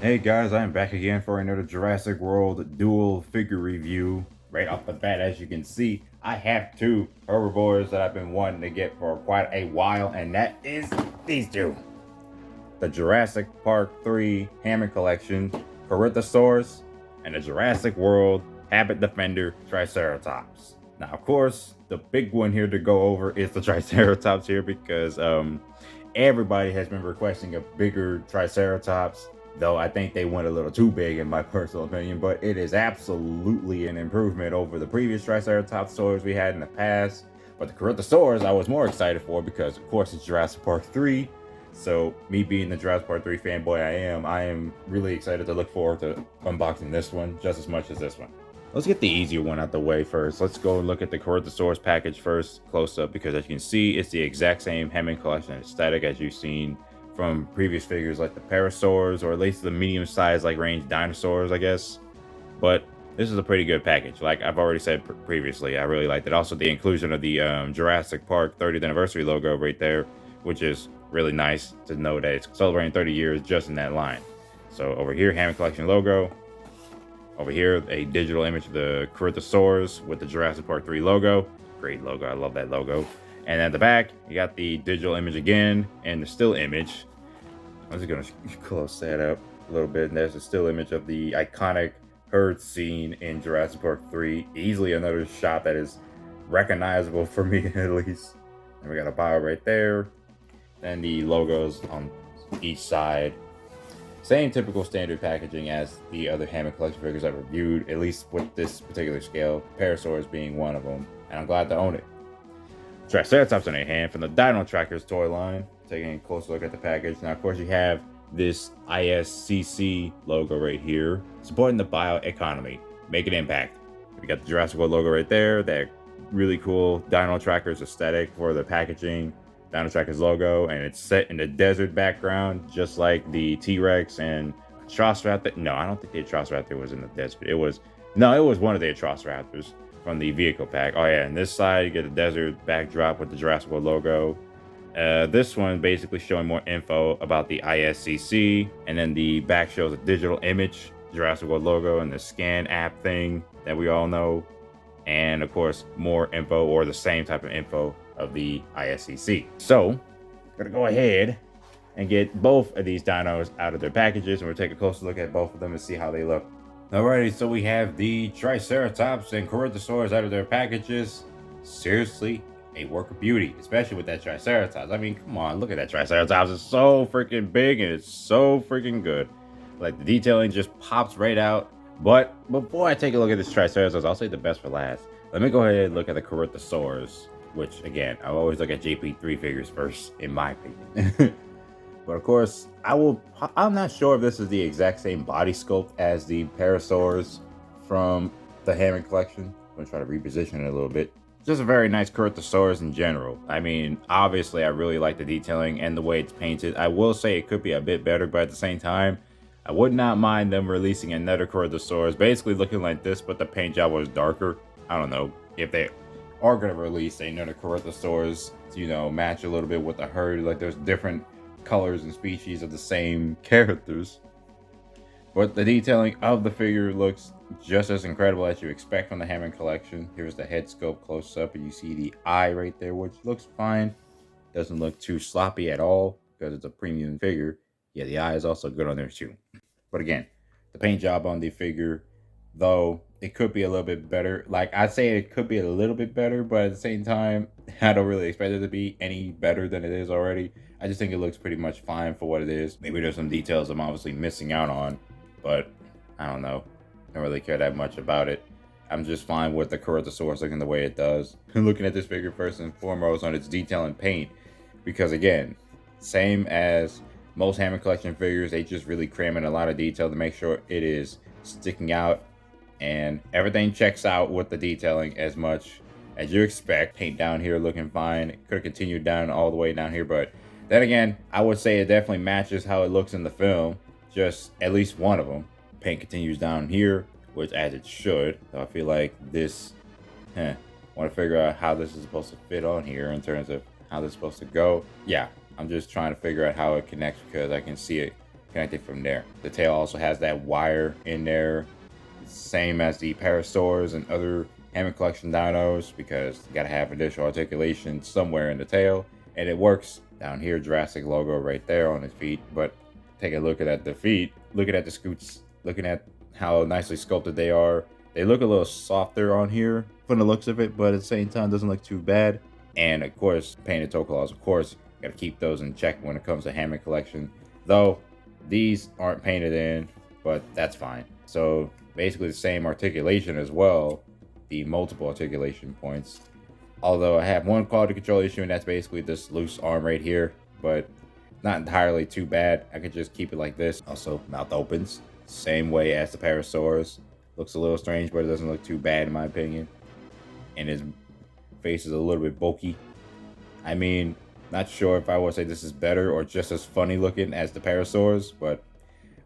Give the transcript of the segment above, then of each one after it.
Hey guys, I am back again for another Jurassic World Duel figure review. Right off the bat, as you can see, I have two herbivores that I've been wanting to get for quite a while, and that is these two. The Jurassic Park 3 Hammond Collection Corthyosaurus and the Jurassic World Habit Defender Triceratops. Now, of course, the big one here to go over is the Triceratops here because everybody has been requesting a bigger Triceratops, though I think they went a little too big in my personal opinion, but it is absolutely an improvement over the previous Triceratops toys we had in the past. But the Corthyosaurus I was more excited for because, of course, it's Jurassic Park 3. So me being the Jurassic Park 3 fanboy I am really excited to look forward to unboxing this one just as much as this one. Let's get the easier one out the way first. Let's go and look at the Corthyosaurus package first, close up, because as you can see, it's the exact same Hammond Collection aesthetic as you've seen from previous figures like the Parasaurs, or at least the medium-sized like range dinosaurs, I guess. But this is a pretty good package. Like I've already said previously, I really liked it. Also, the inclusion of the Jurassic Park 30th anniversary logo right there, which is really nice to know that it's celebrating 30 years just in that line. So over here, Hammond Collection logo. Over here, a digital image of the Corthyosaurus with the Jurassic Park 3 logo. Great logo, I love that logo. And at the back, you got the digital image again and the still image. I'm just gonna close that up a little bit. And there's a still image of the iconic herd scene in Jurassic Park 3. Easily another shot that is recognizable for me at least. And we got a bio right there. And the logos on each side. Same typical standard packaging as the other Hammond Collection figures I've reviewed, at least with this particular scale, Parasaurs being one of them, and I'm glad to own it. Triceratops on their hand from the Dino Trackers toy line. Taking a closer look at the package. Now, of course, you have this ISCC logo right here, supporting the bioeconomy. Make an impact. We got the Jurassic World logo right there, that really cool Dino Trackers aesthetic for the packaging. Dino Trackers logo, and it's set in the desert background, just like the T-Rex and Atrociraptor. No, I don't think the Atrociraptor was in the desert. It was one of the Atrociraptors from the vehicle pack. Oh yeah, and this side you get a desert backdrop with the Jurassic World logo. This one basically showing more info about the ISCC, and then the back shows a digital image, Jurassic World logo, and the scan app thing that we all know, and of course more info, or the same type of info, of the ISCC. So, I'm gonna go ahead and get both of these dinos out of their packages, and we'll take a closer look at both of them and see how they look. Alrighty, so we have the Triceratops and Corthyosaurus out of their packages. Seriously, a work of beauty, especially with that Triceratops. I mean, come on, look at that Triceratops. It's so freaking big and it's so freaking good. Like, the detailing just pops right out. But before I take a look at this Triceratops, I'll say the best for last. Let me go ahead and look at the Corthyosaurus, which again, I always look at JPIII figures first, in my opinion. But of course, I'm not sure if this is the exact same body sculpt as the Parasaurs from the Hammond Collection. I'm gonna try to reposition it a little bit. Just a very nice Corthyosaurus in general. I mean, obviously, I really like the detailing and the way it's painted. I will say it could be a bit better, but at the same time, I would not mind them releasing another Corthyosaurus, basically looking like this, but the paint job was darker. I don't know if they are going to release another Corthyosaurus to, you know, match a little bit with the herd. Like, there's different colors and species of the same characters. But the detailing of the figure looks just as incredible as you expect from the Hammond Collection. Here's the head sculpt close up, and you see the eye right there, which looks fine. Doesn't look too sloppy at all because it's a premium figure. Yeah, the eye is also good on there too. But again, the paint job on the figure, though it could be a little bit better. Like, I'd say it could be a little bit better, but at the same time, I don't really expect it to be any better than it is already. I just think it looks pretty much fine for what it is. Maybe there's some details I'm obviously missing out on, but I don't know. I don't really care that much about it. I'm just fine with the Corthyosaurus looking the way it does. Looking at this figure first and foremost on its detail and paint, because again, same as most Hammond Collection figures, they just really cram in a lot of detail to make sure it is sticking out, and everything checks out with the detailing as much as you expect. Paint down here looking fine. It could have continued down all the way down here, but then again, I would say it definitely matches how it looks in the film, just at least one of them. Paint continues down here, which as it should. So I feel like this, want to figure out how this is supposed to fit on here in terms of how this is supposed to go. Yeah, I'm just trying to figure out how it connects, because I can see it connect it from there. The tail also has that wire in there, same as the parasaurs and other Hammond Collection dinos, because you gotta have additional articulation somewhere in the tail, and it works. Down here, Jurassic logo right there on his feet, but take a look at the feet, looking at the scoots, looking at how nicely sculpted they are. They look a little softer on here from the looks of it, but at the same time doesn't look too bad. And of course, painted toe claws, of course, gotta keep those in check when it comes to Hammond Collection. Though these aren't painted in, but that's fine. So basically the same articulation as well, the multiple articulation points. Although I have one quality control issue, and that's basically this loose arm right here, but not entirely too bad. I could just keep it like this. Also, mouth opens same way as the Parasaurus. Looks a little strange, but it doesn't look too bad in my opinion. And his face is a little bit bulky. I mean, not sure if I would say this is better or just as funny looking as the Parasaurs, but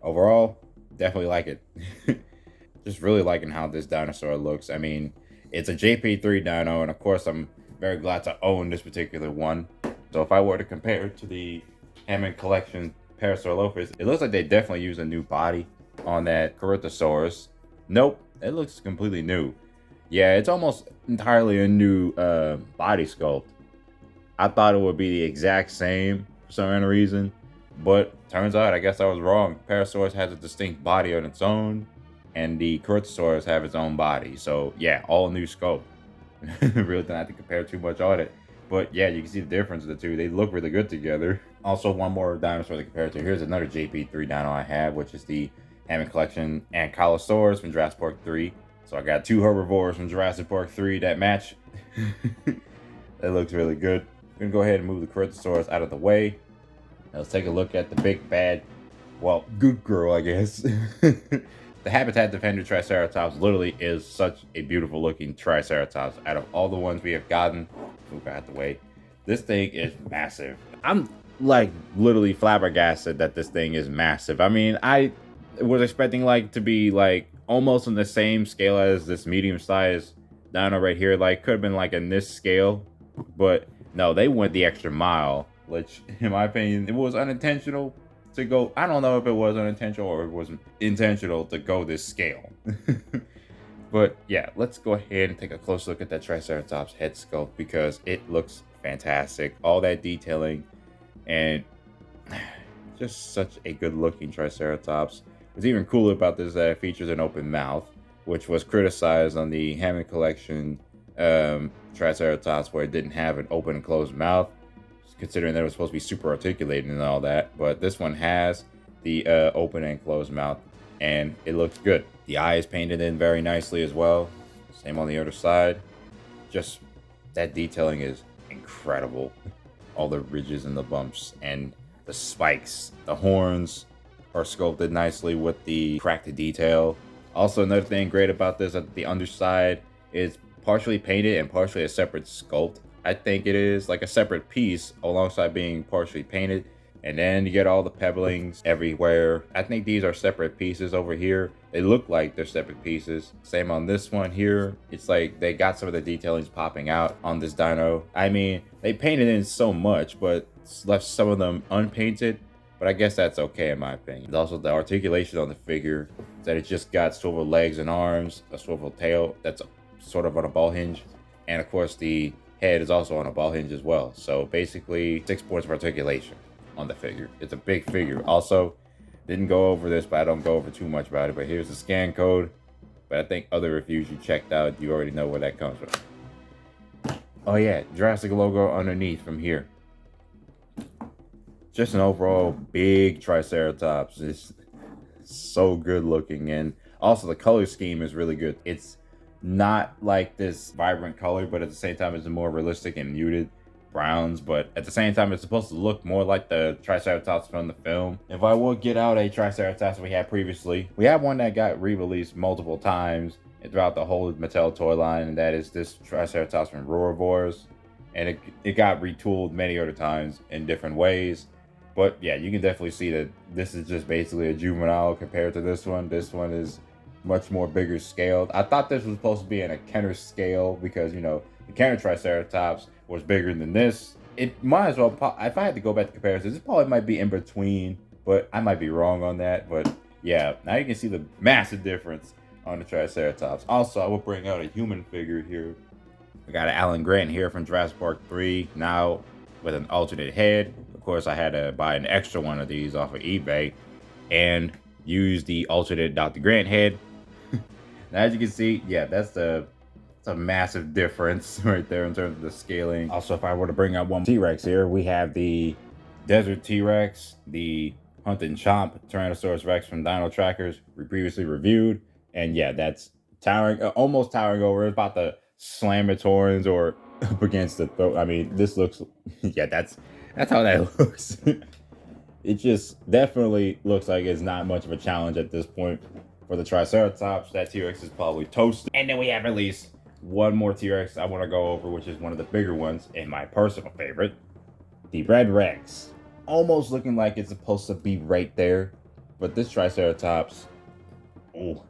overall, definitely like it. Just really liking how this dinosaur looks. I mean, it's a JPIII dino, and of course, I'm very glad to own this particular one. So if I were to compare it to the Hammond Collection Parasaurolophus, it looks like they definitely used a new body on that Corthyosaurus. Nope, it looks completely new. Yeah, it's almost entirely a new body sculpt. I thought it would be the exact same for some reason, but turns out I guess I was wrong. Parasaurus has a distinct body on its own, and the Corthyosaurus have its own body. So yeah, all new sculpt. Really don't have to compare too much on it. But yeah, you can see the difference of the two. They look really good together. Also, one more dinosaur to compare it to. Here's another JP3 dino I have, which is the Hammond Collection Ankylosaurus from Jurassic Park 3. So I got two herbivores from Jurassic Park 3 that match. That looks really good. I'm gonna go ahead and move the Corthyosaurus out of the way. Now let's take a look at the big bad, well, good girl, I guess. The Habitat Defender Triceratops literally is such a beautiful looking Triceratops. Out of all the ones we have gotten, move out the way, this thing is massive. I'm like literally flabbergasted that this thing is massive. I mean, I was expecting like to be like almost on the same scale as this medium sized dino right here. Like could have been like in this scale, but no, they went the extra mile, which in my opinion, it was unintentional to go. I don't know if it was unintentional or it was intentional to go this scale. But yeah, let's go ahead and take a close look at that Triceratops head sculpt because it looks fantastic. All that detailing and just such a good looking Triceratops. What's even cooler about this is that it features an open mouth, which was criticized on the Hammond Collection Triceratops where it didn't have an open and closed mouth, considering that it was supposed to be super articulated and all that. But this one has the open and closed mouth, and it looks good. The eye is painted in very nicely as well. Same on the other side. Just that detailing is incredible. All the ridges and the bumps and the spikes. The horns are sculpted nicely with the cracked detail. Also, another thing great about this, that the underside is partially painted and partially a separate sculpt. I think it is like a separate piece alongside being partially painted, and then you get all the pebblings everywhere. I think these are separate pieces over here. They look like they're separate pieces. Same on this one here. It's like they got some of the detailings popping out on this dino. I mean, they painted in so much, but left some of them unpainted. But I guess that's okay in my opinion. Also, the articulation on the figure is that it's just got swivel legs and arms, a swivel tail that's sort of on a ball hinge, and of course the head is also on a ball hinge as well. So basically 6 points of articulation on the figure. It's a big figure. Also, didn't go over this, but I don't go over too much about it. But here's the scan code. But I think other reviews you checked out, you already know where that comes from. Oh yeah, Jurassic logo underneath from here. Just an overall big Triceratops. It's so good looking, and also the color scheme is really good. It's not like this vibrant color, but at the same time it's more realistic and muted browns, but at the same time it's supposed to look more like the Triceratops from the film. If I would get out a Triceratops we had previously, we have one that got re-released multiple times throughout the whole Mattel toy line, and that is this Triceratops from Roarvores, and it got retooled many other times in different ways. But yeah, you can definitely see that this is just basically a juvenile compared to this one. This one is much more bigger scaled. I thought this was supposed to be in a Kenner scale because, you know, the Kenner Triceratops was bigger than this. It might as well, if I had to go back to comparisons, it probably might be in between but I might be wrong on that. But yeah, now you can see the massive difference on the Triceratops. Also, I will bring out a human figure here. I got an Alan Grant here from Jurassic Park 3, now with an alternate head. Of course, I had to buy an extra one of these off of eBay and use the alternate Dr. Grant head. Now, as you can see, yeah, that's a massive difference right there in terms of the scaling. Also, if I were to bring out one T-Rex here, we have the Desert T-Rex, the Hunt and Chomp Tyrannosaurus Rex from Dino Trackers we previously reviewed. And yeah, that's towering, almost towering over. It's about to slam its horns or up against the throat. I mean, this looks, yeah, that's how that looks. It just definitely looks like it's not much of a challenge at this point. For the Triceratops, that T-Rex is probably toasted. And then we have at least one more T-Rex I want to go over, which is one of the bigger ones and my personal favorite, the Red Rex. Almost looking like it's supposed to be right there, but this Triceratops, oh.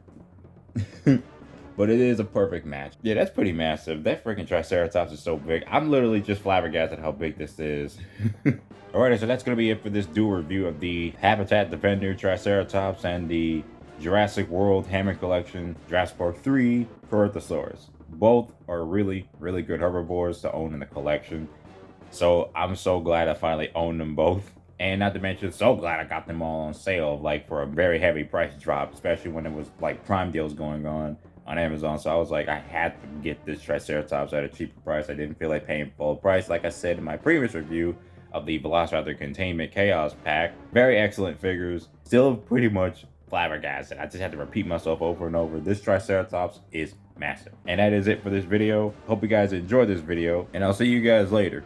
But it is a perfect match. Yeah, that's pretty massive. That freaking Triceratops is so big. I'm literally just flabbergasted how big this is. Alright, so that's going to be it for this dual review of the Habitat Defender Triceratops and the Jurassic World Hammond Collection Jurassic Park 3 Corthyosaurus. Both are really, really good herbivores to own in the collection. So I'm so glad I finally own them both. And not to mention, so glad I got them all on sale, like for a very heavy price drop, especially when it was like Prime deals going on Amazon. So I was like, I had to get this Triceratops at a cheaper price. I didn't feel like paying full price. Like I said in my previous review of the Velociraptor Containment Chaos Pack, very excellent figures. Still pretty much flabbergasted. I just had to repeat myself over and over. This Triceratops is massive. And that is it for this video. Hope you guys enjoyed this video, and I'll see you guys later.